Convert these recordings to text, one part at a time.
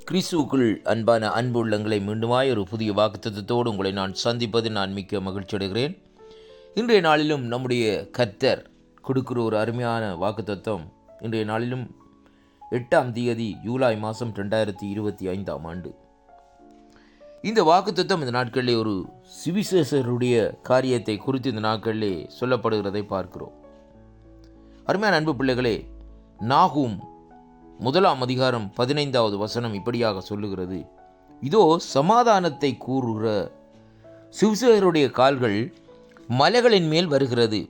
கிறிஸ்துவுக்குள் அன்பான அன்பு உள்ளங்களை மீண்டுமாய் ஒரு புதிய வாக்குத்தத்தத்தோடு உங்களை நான் சந்திப்பது நான் மிக்க மகிழ்ச்சி அடைகிறேன். இன்றைய நாளிலும் நம்முடைய கர்த்தர் கொடுக்கிற ஒரு அருமையான வாக்குத்தத்தம். இன்றைய நாளிலும் 8ஆம் தேதி ஜூலை மாதம் 2025ஆம் ஆண்டு. இந்த வாக்குத்தத்தம் இந்த நாட்களிலே ஒரு சுவிசேஷருடைய காரியத்தை குறித்து இந்த நாட்களிலே சொல்லப்படுகிறதை பார்க்கிறோம். அருமையான அன்பு பிள்ளைகளே, நாகூம் 1ஆம் அதிகாரம் 15வது வசனம் இப்படியாக சொல்லுகிறது: இதோ சமாதானத்தை கூறுகிற சுவிசேஷருடைய கால்கள் மலைகளின் மேல் வருகிறது.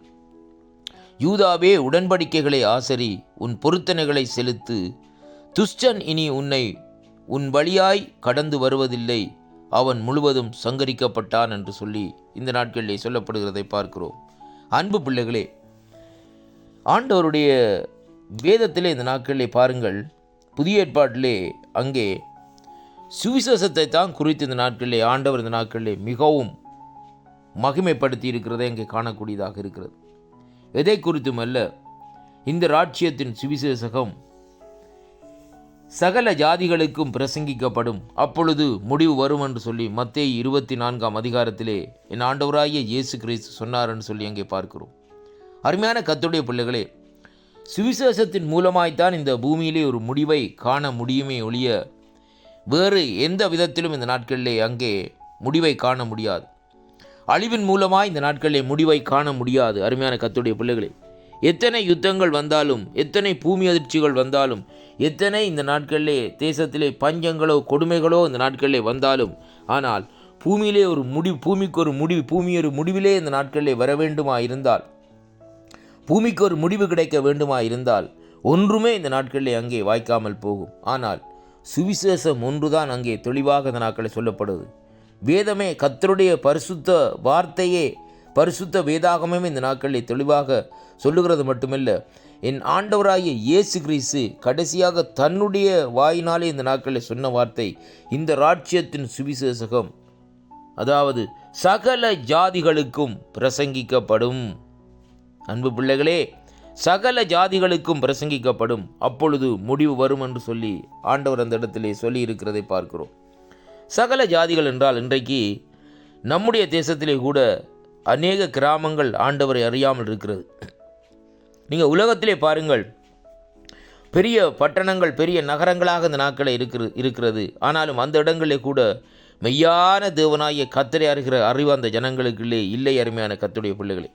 யூதாவே, உடன்படிக்கைகளை ஆசரி, உன் பொருத்தனைகளை செலுத்து. துஷ்டன் இனி உன் வழியாய் கடந்து வருவதில்லை, அவன் முழுவதும் சங்கரிக்கப்பட்டான் என்று சொல்லி இந்த நாட்களிலே சொல்லப்படுகிறதை பார்க்கிறோம். அன்பு பிள்ளைகளே, ஆண்டவருடைய வேதத்திலே இந்த நாட்களிலே பாருங்கள், புதிய ஏற்பாட்டிலே அங்கே சுவிசேஷத்தை தான் குறித்து இந்த நாட்களிலே ஆண்டவர் இந்த நாட்களிலே மிகவும் மகிமைப்படுத்தி இருக்கிறதை அங்கே காணக்கூடியதாக இருக்கிறது. எதை குறித்தும் அல்ல, இந்த ராஜ்யத்தின் சுவிசேஷகம் சகல ஜாதிகளுக்கும் பிரசங்கிக்கப்படும், அப்பொழுது முடிவு வரும் என்று சொல்லி மத்தேயு 24ஆம் அதிகாரத்திலே என் ஆண்டவராகிய இயேசு கிறிஸ்து சொன்னார் என்று சொல்லி அங்கே பார்க்கிறோம். அருமையான கர்த்தருடைய பிள்ளைகளே, சுவிசேஷத்தின் மூலமாய்த்தான் இந்த பூமியிலே ஒரு முடிவை காண முடியுமே ஒழிய வேறு எந்த விதத்திலும் இந்த நாட்களிலே அங்கே முடிவை காண முடியாது. அழிவின் மூலமாய் இந்த நாட்களிலே முடிவை காண முடியாது. அருமையான கர்த்தருடைய பிள்ளைகளே, எத்தனை யுத்தங்கள் வந்தாலும், எத்தனை பூமி அதிர்ச்சிகள் வந்தாலும், எத்தனை இந்த நாட்களிலே தேசத்திலே பஞ்சங்களோ கொடுமைகளோ இந்த நாட்களிலே வந்தாலும், ஆனால் பூமியிலே ஒரு முடிவு, பூமி ஒரு முடிவிலே இந்த நாட்களிலே வர வேண்டுமா இருந்தால், பூமிக்கு ஒரு முடிவு கிடைக்க வேண்டுமா இருந்தால் ஒன்றுமே இந்த நாட்களிலே அங்கே வாய்க்காமல் போகும். ஆனால் சுவிசேஷம் ஒன்றுதான் அங்கே தெளிவாக இந்த நாட்களில் சொல்லப்படுது. வேதமே, கர்த்தருடைய பரிசுத்த வார்த்தையே, பரிசுத்த வேதாகமே இந்த நாட்களில் தெளிவாக சொல்லுகிறது மட்டுமல்ல, என் ஆண்டவராகிய இயேசு கிறிஸ்து கடைசியாக தன்னுடைய வாயினாலே இந்த நாட்களில் சொன்ன வார்த்தை, இந்த ராஜ்யத்தின் சுவிசேஷகம் அதாவது சகல ஜாதிகளுக்கும் பிரசங்கிக்கப்படும். அன்பு பிள்ளைகளே, சகல ஜாதிகளுக்கும் பிரசங்கிக்கப்படும், அப்பொழுது முடிவு வரும் என்று சொல்லி ஆண்டவர் அந்த இடத்திலே சொல்லி இருக்கிறதை பார்க்கிறோம். சகல ஜாதிகள் என்றால் இன்றைக்கு நம்முடைய தேசத்திலே கூட அநேக கிராமங்கள் ஆண்டவரை அறியாமல் இருக்கிறது. நீங்கள் உலகத்திலே பாருங்கள், பெரிய பட்டணங்கள், பெரிய நகரங்களாக இந்த நாட்களை இருக்கிறது. ஆனாலும் அந்த இடங்களிலே கூட மெய்யான தேவனாகிய கர்த்தரை அறிகிற அறிவு அந்த ஜனங்களுக்குள்ளே இல்லை. அருமையான கர்த்தருடைய பிள்ளைகளே,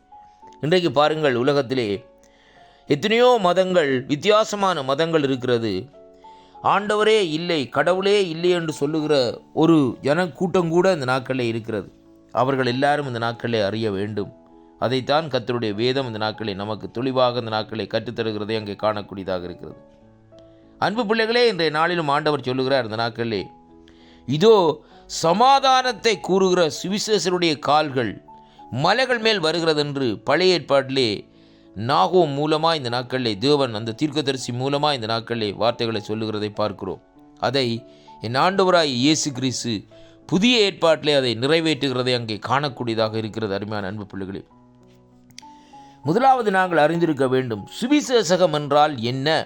இன்றைக்கு பாருங்கள், உலகத்திலே எத்தனையோ மதங்கள், வித்தியாசமான மதங்கள் இருக்கிறது. ஆண்டவரே இல்லை, கடவுளே இல்லை என்று சொல்லுகிற ஒரு ஜனக்கூட்டம் கூட இந்த நாட்களில் இருக்கிறது. அவர்கள் எல்லாரும் இந்த நாட்களை அறிய வேண்டும். அதைத்தான் கர்த்தருடைய வேதம் இந்த நாட்களை நமக்கு தெளிவாக இந்த நாட்களை கற்றுத்தருகிறதை அங்கே காணக்கூடியதாக இருக்கிறது. அன்பு பிள்ளைகளே, இன்றைய நாளிலும் ஆண்டவர் சொல்லுகிறார் இந்த நாட்களிலே, இதோ சமாதானத்தை கூறுகிற சுவிசேஷருடைய கால்கள் மலைகள் மேல் வருகிறது என்று பழைய ஏற்பாட்டிலே நாகூம் மூலமாக இந்த நாட்களிலே தேவன் அந்த தீர்க்கதரிசி மூலமாக இந்த நாட்களிலே வார்த்தைகளை சொல்லுகிறதை பார்க்கிறோம். அதை என் ஆண்டவராய் இயேசு கிறிஸ்து புதிய ஏற்பாட்டிலே அதை நிறைவேற்றுகிறதை அங்கே காணக்கூடியதாக இருக்கிறது. அருமையான அன்பு பிள்ளைகளே, முதலாவது நாங்கள் அறிந்திருக்க வேண்டும், சுவிசேஷகம் என்றால் என்ன,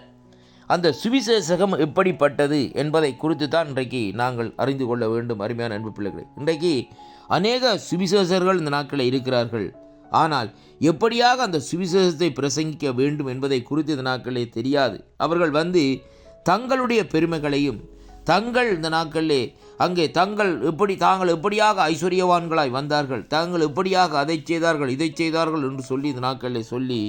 அந்த சுவிசேஷகம் எப்படிப்பட்டது என்பதை குறித்து தான் இன்றைக்கு நாங்கள் அறிந்து கொள்ள வேண்டும். அருமையான அன்பு பிள்ளைகளே, இன்றைக்கு அநேக சுவிசேஷர்கள் இந்த நாட்களில் இருக்கிறார்கள். ஆனால் எப்படியாக அந்த சுவிசேஷத்தை பிரசங்கிக்க வேண்டும் என்பதை குறித்து இந்த நாட்களிலே தெரியாது. அவர்கள் தங்களுடைய பெருமைகளையும், இந்த நாட்களிலே அங்கே தாங்கள் எப்படியாக ஐஸ்வர்யவான்களாய் வந்தார்கள், தாங்கள் எப்படியாக அதை செய்தார்கள், இதை செய்தார்கள் என்று சொல்லி இந்த நாட்களிலே சொல்லி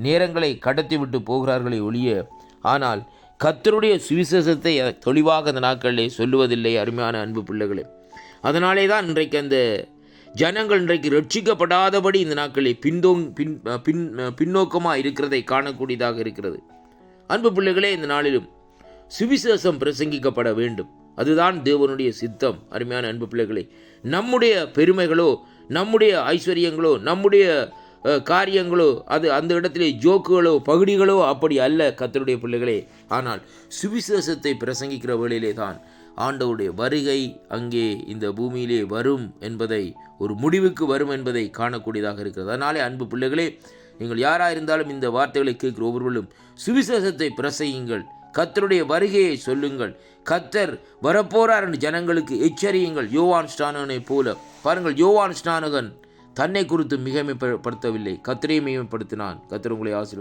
நேரங்களை கடத்திவிட்டு போகிறார்களே ஒழிய, ஆனால் கர்த்தருடைய சுவிசேஷத்தை தெளிவாக இந்த நாட்களிலே சொல்லுவதில்லை. அருமையான அன்பு பிள்ளைகளே, அதனாலே தான் இன்றைக்கு அந்த ஜனங்கள் இன்றைக்கு ரட்சிக்கப்படாதபடி இந்த நாட்களில் பின்னோக்கமாக இருக்கிறதை காணக்கூடியதாக இருக்கிறது. அன்பு பிள்ளைகளே, இந்த நாளிலும் சுவிசேஷம் பிரசங்கிக்கப்பட வேண்டும். அதுதான் தேவனுடைய சித்தம். அருமையான அன்பு பிள்ளைகளே, நம்முடைய பெருமைகளோ, நம்முடைய ஐஸ்வர்யங்களோ, நம்முடைய காரியங்களோ, அது அந்த இடத்திலே ஜோக்குகளோ பகுடிகளோ அப்படி அல்ல கர்த்தருடைய பிள்ளைகளே. ஆனால் சுவிசேஷத்தை பிரசங்கிக்கிற வேளையிலே தான் ஆண்டவருடைய வருகை அங்கே இந்த பூமியிலே வரும் என்பதை, ஒரு முடிவுக்கு வரும் என்பதை காணக்கூடியதாக இருக்கிறது. அதனாலே அன்பு பிள்ளைகளே, நீங்கள் யாராக இருந்தாலும் இந்த வார்த்தைகளை கேட்கிற ஒவ்வொருவரும் சுவிசேஷத்தை பிரசங்கியுங்கள். கர்த்தருடைய வருகையை சொல்லுங்கள். கர்த்தர் வரப்போறார் என்று ஜனங்களுக்கு எச்சரியுங்கள். யோவான் ஸ்நானகனை போல பாருங்கள், யோவான் ஸ்நானகன் தன்னை குறித்து மிகைமைப்படுத்தவில்லை, கர்த்தரை மிகைமைப்படுத்தினான். கர்த்தர் உங்களை ஆசீர்வதிப்பார்.